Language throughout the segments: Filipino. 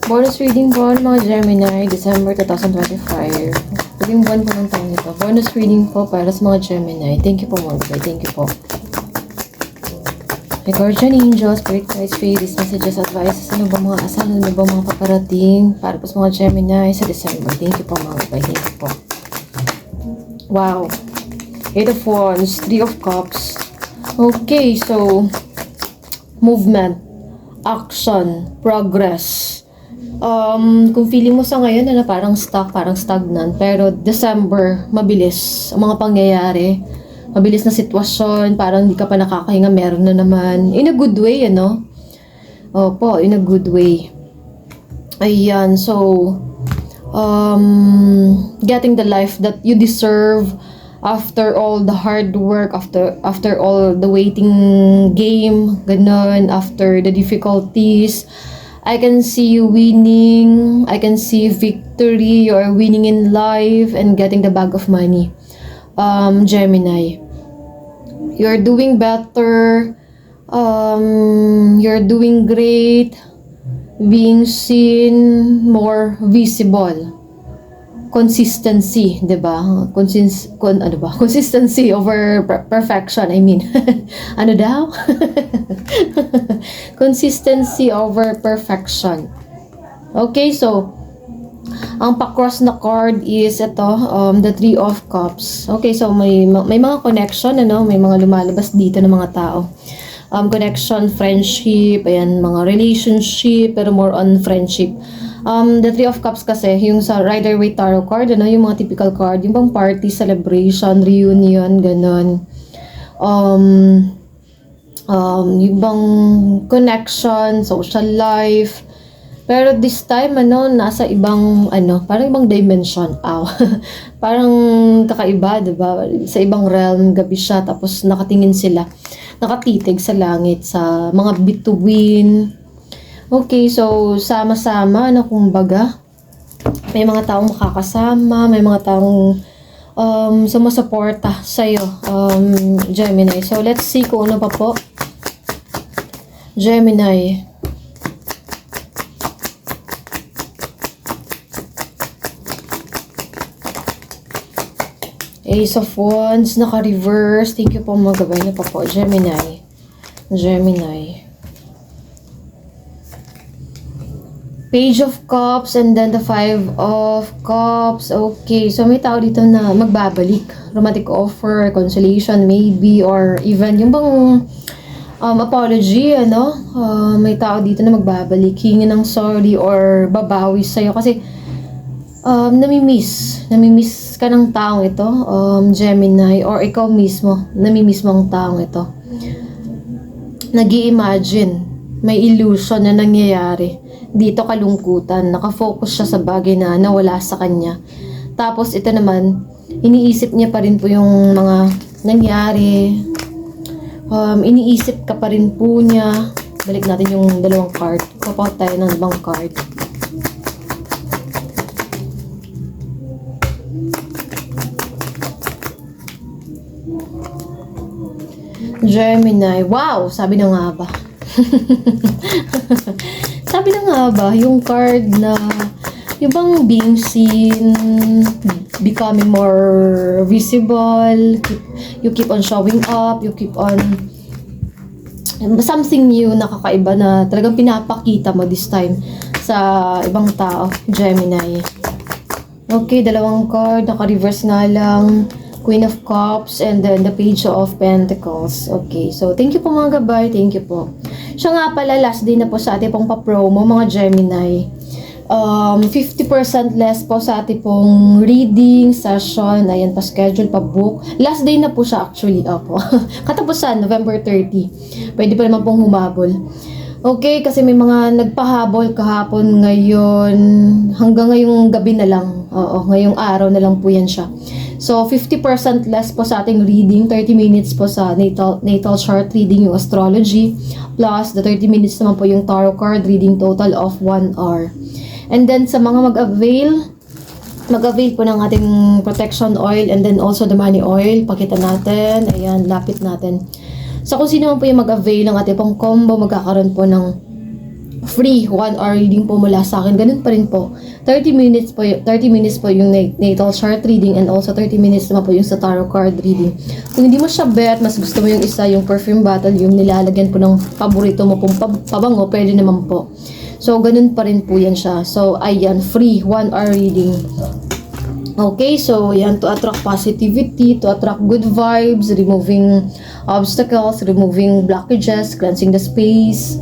Bonus reading po ng mga Gemini, December 2025. Huling buwan po ng taon nito. Bonus reading po para sa mga Gemini. Thank you po mga guys. Thank you po. My guardian angels, spirit guides, fairies, messages, advices, ano ba mga asal, ano ba mga paparating para po sa mga Gemini sa December. Thank you po mga guys. Thank you po. Wow. 8 of Wands, 3 of Cups. Okay, so movement, action, progress. Kung feeling mo sa ngayon na parang stuck, parang stagnant, pero December, mabilis ang mga pangyayari. Mabilis na sitwasyon, parang hindi ka pa nakakahinga, meron na naman. In a good way, ano? Opo, in a good way. Ayan, so, getting the life that you deserve after all the hard work, after all the waiting game, ganun, after the difficulties. I can see you winning. I can see victory. You're winning in life and getting the bag of money. Gemini. You're doing better. You're doing great. Being seen, more visible. Consistency, 'di ba? Consistency over perfection, I mean. Ano daw? Consistency over perfection. Okay, so ang pa-cross na card is ito, the 3 of Cups. Okay, so may mga connection, ano, may mga lumalabas dito ng mga tao. Connection, friendship, ayan, mga relationship, pero more on friendship. The 3 of Cups kasi, yung sa Rider-Waite Tarot card, ano, yung mga typical card, yung bang party, celebration, reunion, ganun. Yung bang connection, social life. Pero this time, ano, nasa ibang, ano, parang ibang dimension. Parang kakaiba, diba? Sa ibang realm, gabi siya, tapos nakatingin sila. Nakatitig sa langit, sa mga bituin. Okay, so sama-sama, ano, kumbaga, may mga taong makakasama, may mga taong sumusuporta sa'yo, Gemini. So, let's see kung ano pa po. Gemini. Ace of Wands, naka-reverse. Thank you po mga gabay na pa po, Gemini. Gemini. Page of Cups and then the 5 of Cups. Okay, so may tao dito na magbabalik. Romantic offer, consolation maybe, or even yung bang apology, ano? May tao dito na magbabalik, hingi ng sorry or babawi sa'yo kasi namimiss ka ng taong ito, Gemini, or ikaw mismo, namimiss mo ang taong ito. Nag-i-imagine, may illusion na nangyayari. Dito kalungkutan, nakafocus siya sa bagay na nawala sa kanya. Tapos ito naman, iniisip niya pa rin po yung mga nangyari. Iniisip ka pa rin po niya. Balik natin yung dalawang card. Papaut tayo ng ibang card. Gemini. Wow! Sabi na nga ba? Sabi na nga ba, yung card na yung bang being seen, becoming more visible, you keep on showing up, you keep on something new na kakaiba na talagang pinapakita mo this time sa ibang tao, Gemini. Okay, dalawang card, naka-reverse nga lang. Queen of Cups and then the Page of Pentacles. Okay, so thank you po mga gabay, thank you po. Siya nga pala, last day na po sa ating pong pa-promo mga Gemini. 50% less po sa ating pong reading session. Ayan, pa-schedule, pa-book. Last day na po siya actually. Opo. Katapusan, November 30. Pwede pa naman pong humabol. Okay, kasi may mga nagpahabol kahapon, ngayon, hanggang ngayong gabi na lang. Oo, ngayong araw na lang po yan siya. So, 50% less po sa ating reading, 30 minutes po sa natal chart reading, yung astrology, plus the 30 minutes naman po yung tarot card reading, total of 1 hour. And then, sa mga mag-avail po ng ating protection oil and then also the money oil, pakita natin, ayan, lapit natin. So, kung sino man po yung mag-avail ng ating pong combo, magkakaroon po ng free 1 hour reading po mula sa akin. Ganun pa rin po. 30 minutes po yung natal chart reading, and also 30 minutes naman po yung sa tarot card reading. Kung hindi mo siya bet, mas gusto mo yung isa, yung perfume bottle, yung nilalagyan po ng paborito mo pong pabango, pwede naman po. So, ganun pa rin po yan siya. So, ayan, free 1 hour reading. Okay, so yan, to attract positivity, to attract good vibes, removing obstacles, removing blockages, cleansing the space,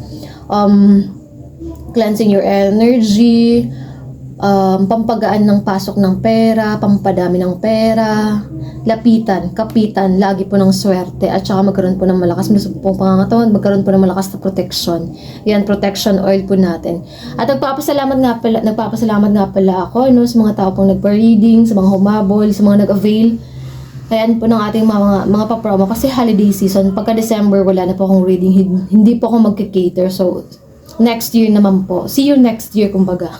cleansing your energy, pampagaan ng pasok ng pera, pampadami ng pera, lapitan, kapitan, lagi po ng swerte, at saka magkaroon po ng malakas po pangangatawan, magkaroon po ng malakas na protection. Yan, protection oil po natin. At nagpapasalamat nga pala ako, no, sa mga tao pong nagpa-reading, sa mga humabol, sa mga nag-avail. Ayan po ng ating mga pa-promo, kasi holiday season, pagka December wala na po akong reading, hindi po ako magka-cater, so next year naman po. See you next year, kumbaga.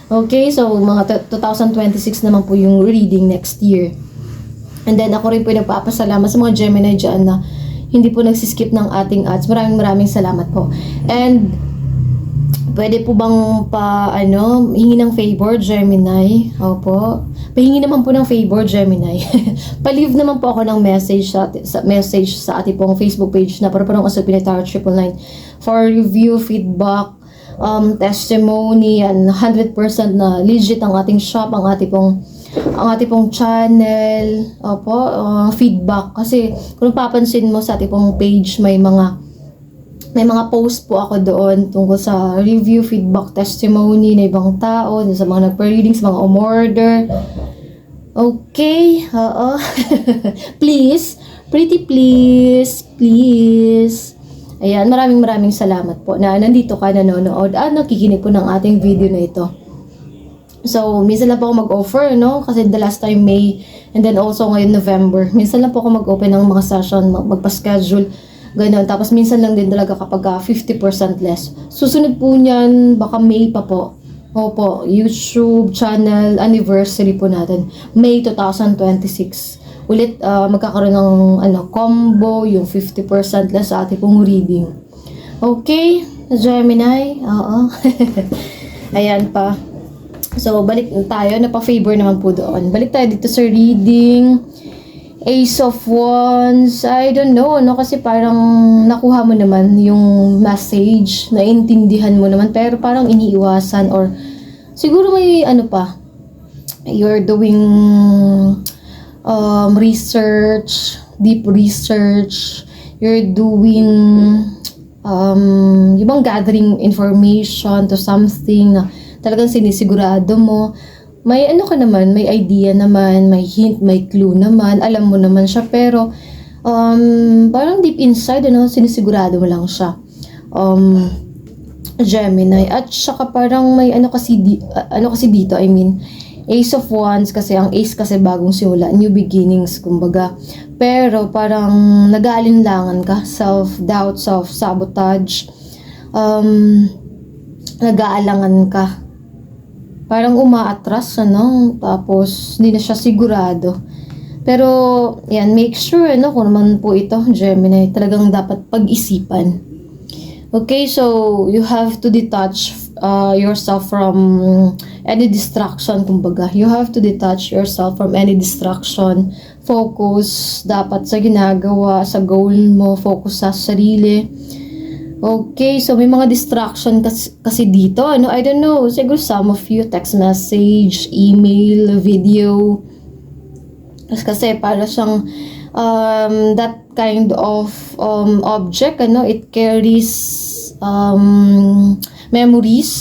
Okay, so mga 2026 naman po yung reading next year. And then ako rin po nagpapasalamat sa mga Gemini dyan na hindi po nagsiskip ng ating ads. Maraming salamat po. And pwede po bang hingi ng favor, Gemini? Opo. Pahingi naman po ng favor, Gemini. Pa-leave naman po ako ng message sa ating pong Facebook page na para po ng Usapin Tarot 999 for review, feedback, testimony, and 100% na legit ang ating shop, ang ating pong channel. Opo, feedback. Kasi kung papansin mo sa ating pong page, may mga post po ako doon tungkol sa review, feedback, testimony na ibang tao, sa mga nagpa-reading, sa mga umorder. Okay, oo. Please, pretty please. Ayan, maraming salamat po na nandito ka, nanonood at nakikinig po ng ating video na ito. So, minsan lang po ako mag-offer, no? Kasi the last time May, and then also ngayon November. Minsan lang po ako mag-open ng mga session, magpa-schedule, gano'n. Tapos minsan lang din talaga kapag 50% less. Susunod po niyan, baka May pa po. Opo, YouTube channel anniversary po natin. May 2026. Ulit, magkakaroon ng combo, yung 50% less sa ating pong reading. Okay, Gemini? Oo. Ayan pa. So, balik tayo. Napa-favor naman po doon. Balik tayo dito sa reading. Ace of Wands. I don't know, no? Kasi parang nakuha mo naman yung message, naintindihan mo naman, pero parang iniiwasan, or siguro may you're doing research, deep research, you're doing yung gathering information to something na talagang sinisigurado mo. May may idea naman, may hint, may clue naman, alam mo naman siya, pero parang deep inside, sinisigurado mo lang siya. Gemini. At saka parang may kasi dito, I mean, Ace of Wands, kasi ang Ace kasi bagong simula, new beginnings, kumbaga. Pero parang nag-aalinlangan ka, self-doubt, self-sabotage, nag-aalangan ka. Parang umaatras, tapos hindi na siya sigurado. Pero, yan, make sure, kung naman po ito, Gemini, talagang dapat pag-isipan. Okay, so, you have to detach yourself from any distraction, kumbaga. You have to detach yourself from any distraction. Focus dapat sa ginagawa, sa goal mo, focus sa sarili. Okay, so may mga distraction kasi dito, I don't know, siguro some of you, text message, email, video. Kasi para siyang that kind of object, it carries memories,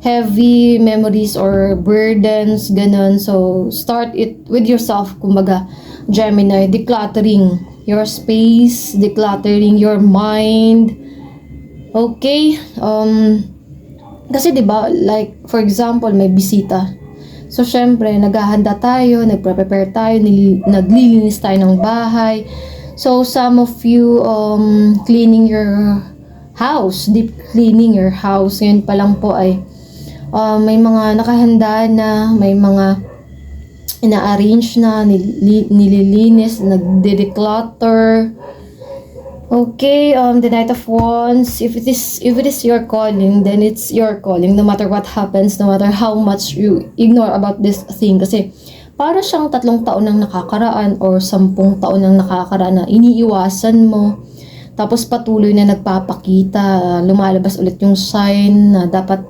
heavy memories or burdens, ganun. So, start it with yourself, kumbaga, Gemini, decluttering your space, decluttering your mind. Okay, kasi 'di ba, like for example, may bisita. So syempre, naghahanda tayo, nagprepare tayo, naglilinis tayo ng bahay. So some of you cleaning your house, deep cleaning your house. Ngayon pa lang po ay may mga nakahanda na, may mga ina-arrange na, nililinis, nagde-declutter. Okay, the Knight of Wands, if it is your calling, then it's your calling no matter what happens, no matter how much you ignore about this thing, kasi para siyang 3 taon nang nakakaraan or 10 taon nang nakakaraan na iniiwasan mo. Tapos patuloy na nagpapakita, lumalabas ulit yung sign na dapat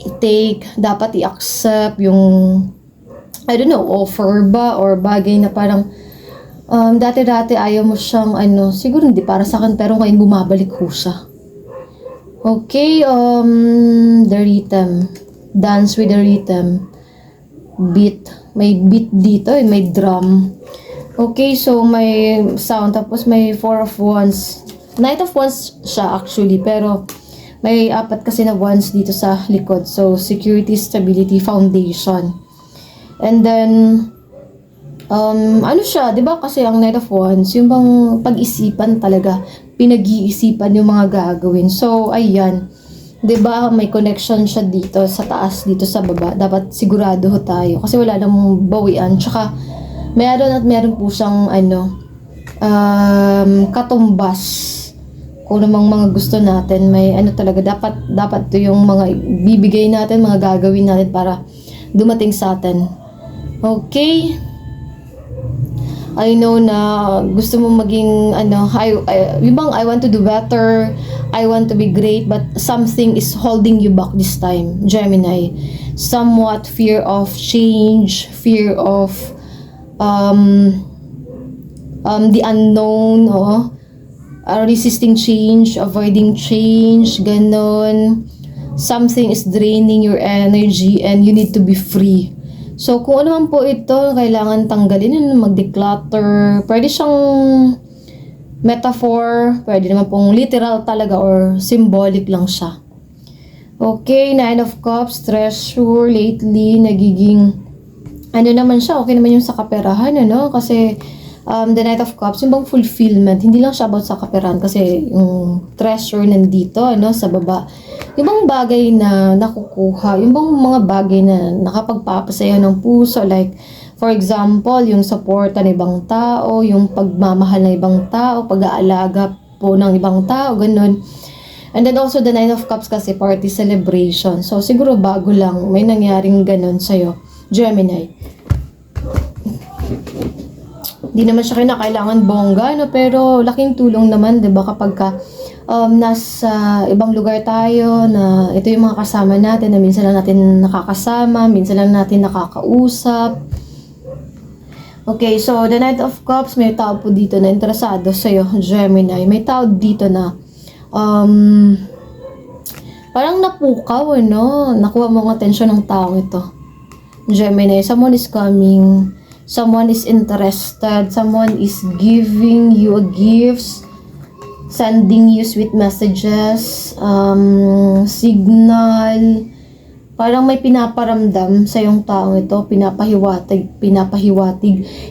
i-take, dapat i-accept yung, I don't know, offer ba or bagay na parang dati-dati ayaw mo siyang siguro hindi para sa akin pero ngayon bumabalik ko siya. Okay, the rhythm. Dance with the rhythm. Beat. May beat dito, may drum. Okay, so may sound, tapos may 4 of Wands. Knight of Wands siya actually, pero may 4 kasi na wands dito sa likod. So, security, stability, foundation. And then, ano siya, di ba kasi ang Knight of Wands, yung bang pag-isipan talaga, pinag-iisipan yung mga gagawin. So, ayan, di ba may connection siya dito sa taas, dito sa baba. Dapat sigurado ho tayo kasi wala namang bawian. Tsaka, meron po siyang katumbas kung namang mga gusto natin. May talaga, dapat to yung mga bibigay natin, mga gagawin natin para dumating sa atin. Okay? I know na gusto mo maging I want to do better, I want to be great, but something is holding you back this time, Gemini. Somewhat fear of change, fear of the unknown, resisting change, avoiding change, ganon. Something is draining your energy and you need to be free. So, kung ano man po ito, kailangan tanggalin, mag-declutter. Pwede siyang metaphor, pwede naman pong literal talaga or symbolic lang siya. Okay, Nine of Cups, treasure, lately, nagiging, naman siya, okay naman yung sa kaperahan, kasi the Knight of Cups, yung bang fulfillment, hindi lang siya about sa kaperahan kasi yung treasure nandito, sa baba. Yung bang bagay na nakukuha, yung bang mga bagay na nakapagpapasaya ng puso, like, for example, yung suporta ng ibang tao, yung pagmamahal ng ibang tao, pag-aalaga po ng ibang tao, ganun. And then also the Nine of Cups kasi party celebration. So, siguro bago lang, may nangyaring ganun sa'yo, Gemini. Di naman siya kinakailangan bongga, pero laking tulong naman, 'di ba, kapag ka nasa ibang lugar tayo na ito yung mga kasama natin na minsan lang natin nakakasama, minsan lang natin nakakausap. Okay, so the Knight of Cups, may tao po dito na interesado sa'yo, Gemini. May tao dito na parang napukaw, nakuha mo ang atensyon ng tao ito, Gemini. Someone is coming. Someone is interested, someone is giving you a gifts, sending you sweet messages, signal, parang may pinaparamdam sa yung taong ito, pinapahiwatig.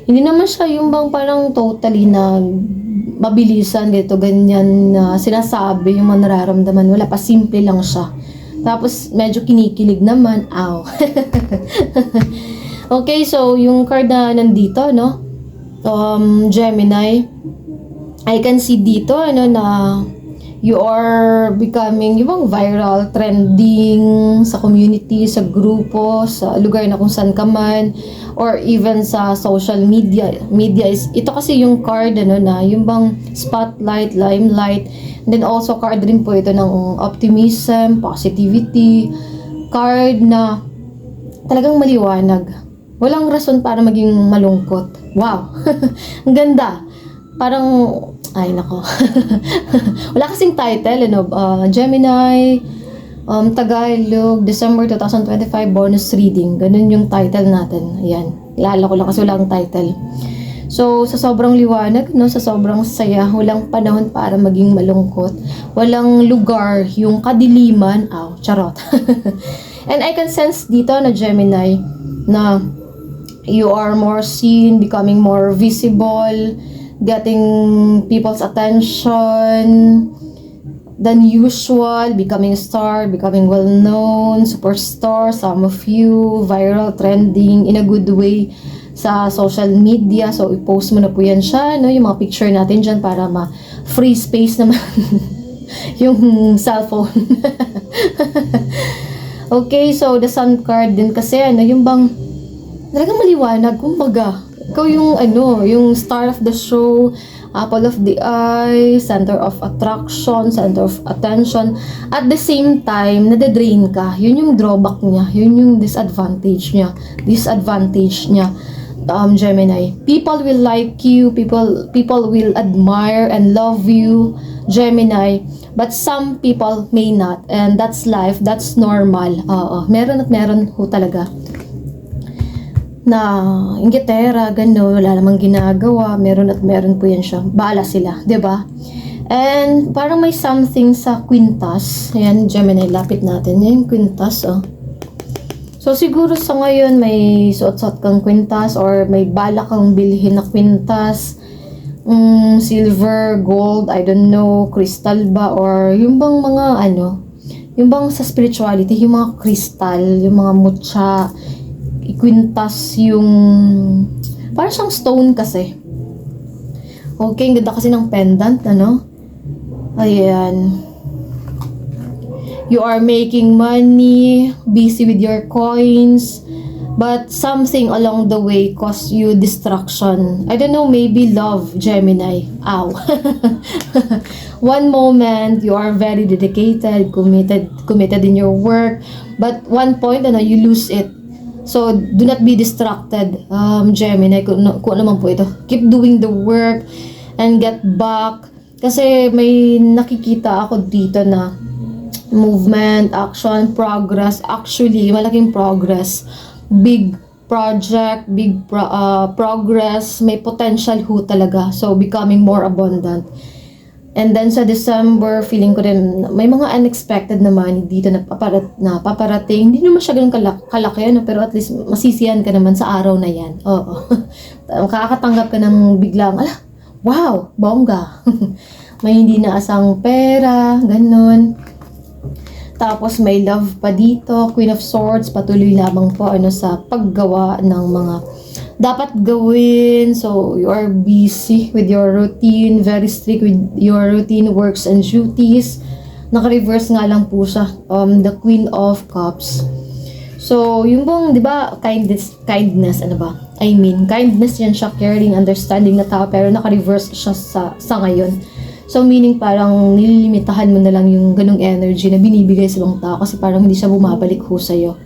Hindi naman siya yung bang parang totally na mabilisan dito, ganyan na sinasabi yung mga nararamdaman, wala pa, simple lang siya. Tapos medyo kinikilig naman, Okay, so yung card na nandito, Gemini, I can see dito, na you are becoming, yung viral, trending sa community, sa grupo, sa lugar na kung saan ka man, or even sa social media. Ito kasi yung card, na yung bang spotlight, limelight, and then also card rin po ito ng optimism, positivity, card na talagang maliwanag. Walang rason para maging malungkot. Wow! Ang ganda. Parang, ay nako. Wala kasing title, Gemini, Tagalog, December 2025 bonus reading. Ganun yung title natin. Ayan. Ilala ko lang kasi walang title. So, sa sobrang liwanag, sa sobrang saya, walang panahon para maging malungkot. Walang lugar, yung kadiliman. Charot. And I can sense dito na Gemini, na you are more seen, becoming more visible, getting people's attention than usual, becoming a star, becoming well-known, superstar, some of you, viral, trending, in a good way. sa social media. So, i-post mo na po yan siya, no? Yung mga picture natin dyan para ma-free space naman yung cellphone. Okay, so the sun card din kasi, yung bang, talagang maliwanag, kumbaga. Ikaw yung, yung star of the show, apple of the eye, center of attraction, center of attention. At the same time, nade-drain ka. Yun yung drawback niya. Yun yung disadvantage niya. Gemini. People will like you. People will admire and love you, Gemini. But some people may not. And that's life. That's normal. Meron at meron ho talaga na inggitera, gano'n, wala namang ginagawa, meron at meron po yan siya. Bahala sila, 'di ba? And parang may something sa kwintas. Ayan, Gemini, lapit natin. Yan yung kwintas, So, siguro sa ngayon, may suot-suot kang kwintas or may bala kang bilhin na kwintas. Silver, gold, I don't know, crystal ba, or yung bang mga yung bang sa spirituality, yung mga crystal, yung mga mutya, ikwintas yung parang siyang stone kasi. Okay, ang ganda kasi ng pendant, ayan. You are making money, busy with your coins, but something along the way cause you distraction. I don't know, maybe love, Gemini. Ow. One moment you are very dedicated, committed in your work, but one point you lose it. So, do not be distracted, Gemini, kung naman po ito. Keep doing the work and get back. Kasi may nakikita ako dito na movement, action, progress. Actually, malaking progress. Big project, big progress. May potential ho talaga. So, becoming more abundant. And then sa December, feeling ko rin may mga unexpected naman dito na paparating. Hindi naman siya ganun kalaki, pero at least masisiyan ka naman sa araw na yan. Oo. Makakatanggap ka ng biglang, wow, bongga. May hindi naasang pera, ganun. Tapos may love pa dito, Queen of Swords, patuloy lamang po sa paggawa ng mga dapat gawin. So, you are busy with your routine, very strict with your routine, works and duties. Naka-reverse nga lang po siya, the Queen of Cups. So, yung bang, di ba, kindness, kindness yan siya, caring, understanding na tao, pero naka-reverse siya sa ngayon. So, meaning parang nililimitahan mo na lang yung ganong energy na binibigay sa ibang tao kasi parang hindi siya bumabalik ho sa'yo.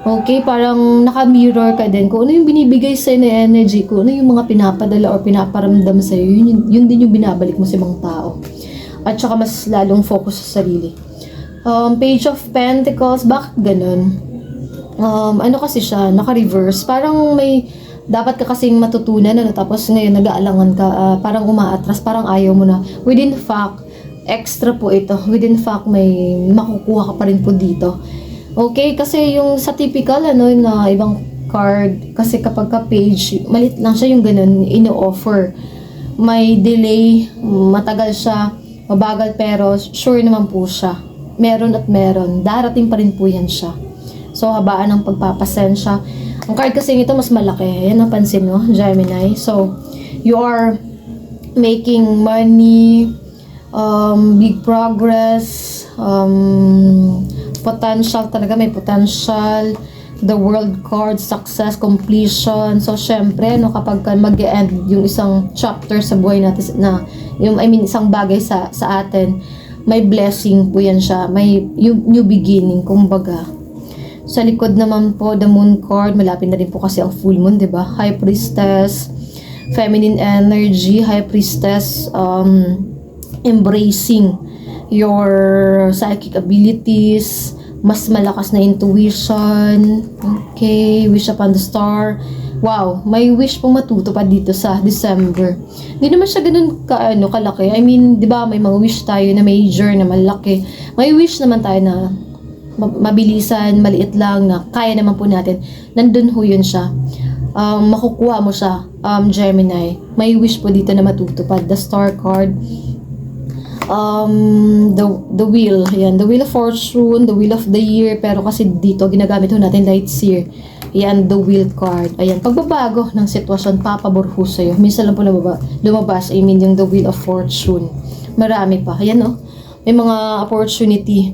Okay, parang naka-mirror ka din. Kung ano yung binibigay sa'yo na energy, kung ano yung mga pinapadala or pinaparamdam sa'yo, yun din yung binabalik mo sa ibang tao. At saka mas lalong focus sa sarili. Page of Pentacles, bakit ganun? Kasi siya, naka-reverse. Parang may dapat ka kasing matutunan, tapos ngayon nag-aalangan ka, parang umaatras, parang ayaw mo na. Within fact, extra po ito. Within fact, may makukuha ka pa rin po dito. Okay, kasi yung sa typical, na ibang card, kasi kapag ka-page, malit lang siya yung ganun, ino-offer. May delay, matagal siya, mabagal, pero sure naman po siya. Meron at meron, darating pa rin po yan siya. So, habaan ng pagpapasensya. Ang card kasi ito mas malaki, yan napansin mo, Gemini. So, you are making money, big progress, potential talaga, may potential, the world card, success, completion. So, syempre, kapag mag-e-end yung isang chapter sa buhay natin, isang bagay sa atin, may blessing po yan siya, may new beginning, kumbaga. Sa likod naman po, the moon card, malapit na rin po kasi ang full moon, diba? High priestess, feminine energy, high priestess, embracing your psychic abilities, mas malakas na intuition. Okay, wish upon the star. Wow, may wish pong matutupad dito sa December. Hindi naman siya ganun kalaki. I mean, di ba, may mga wish tayo na major, na malaki. May wish naman tayo na mabilisan, maliit lang, na kaya naman po natin. Nandun ho yun siya. Makukuha mo siya, Gemini. May wish po dito na matutupad. The star card. The wheel, ayan, the wheel of fortune, the wheel of the year, pero kasi dito ginagamit ho natin light seer. Ayan, the wheel card. Ayan, pagbabago ng sitwasyon, papabor ho sa'yo. Minsan lang po lumabas, I mean, yung the wheel of fortune. Marami pa. Ayan, oh. May mga opportunity.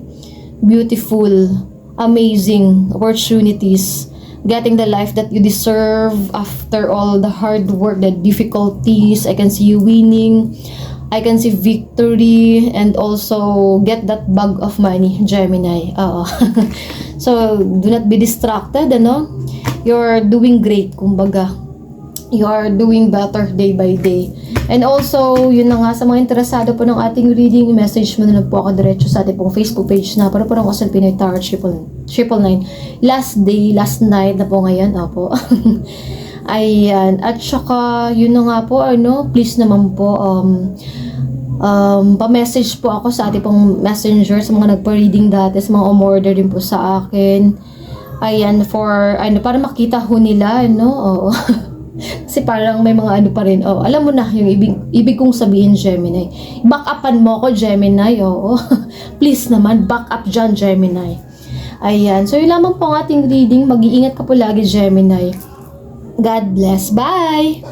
Beautiful, amazing opportunities. Getting the life that you deserve after all the hard work, the difficulties. I can see you winning. I can see victory and also get that bag of money, Gemini. Oo. So, do not be distracted, ano? You're doing great, kumbaga. You are doing better day by day. And also, yun na nga, sa mga interesado po ng ating reading, message mo na lang po ako diretso sa ating pong Facebook page na para po ng Kusal Pinoy Tarot 999. Last day, last night na po ngayon, opo. Ayan. At saka, yun na nga po, ano, please naman po, pa-message po ako sa ating pong messenger, sa mga nagpa-reading dati, sa mga umorder din po sa akin. Ayan, para makita ho nila, no? Oo. Kasi parang may mga ano pa rin. Oh, alam mo na, yung ibig kong sabihin, Gemini. Back upan mo ako, Gemini. Oo. Please naman, back up dyan, Gemini. Ayan. So, yun lamang po ang ating reading. Mag-iingat ka po lagi, Gemini. God bless. Bye!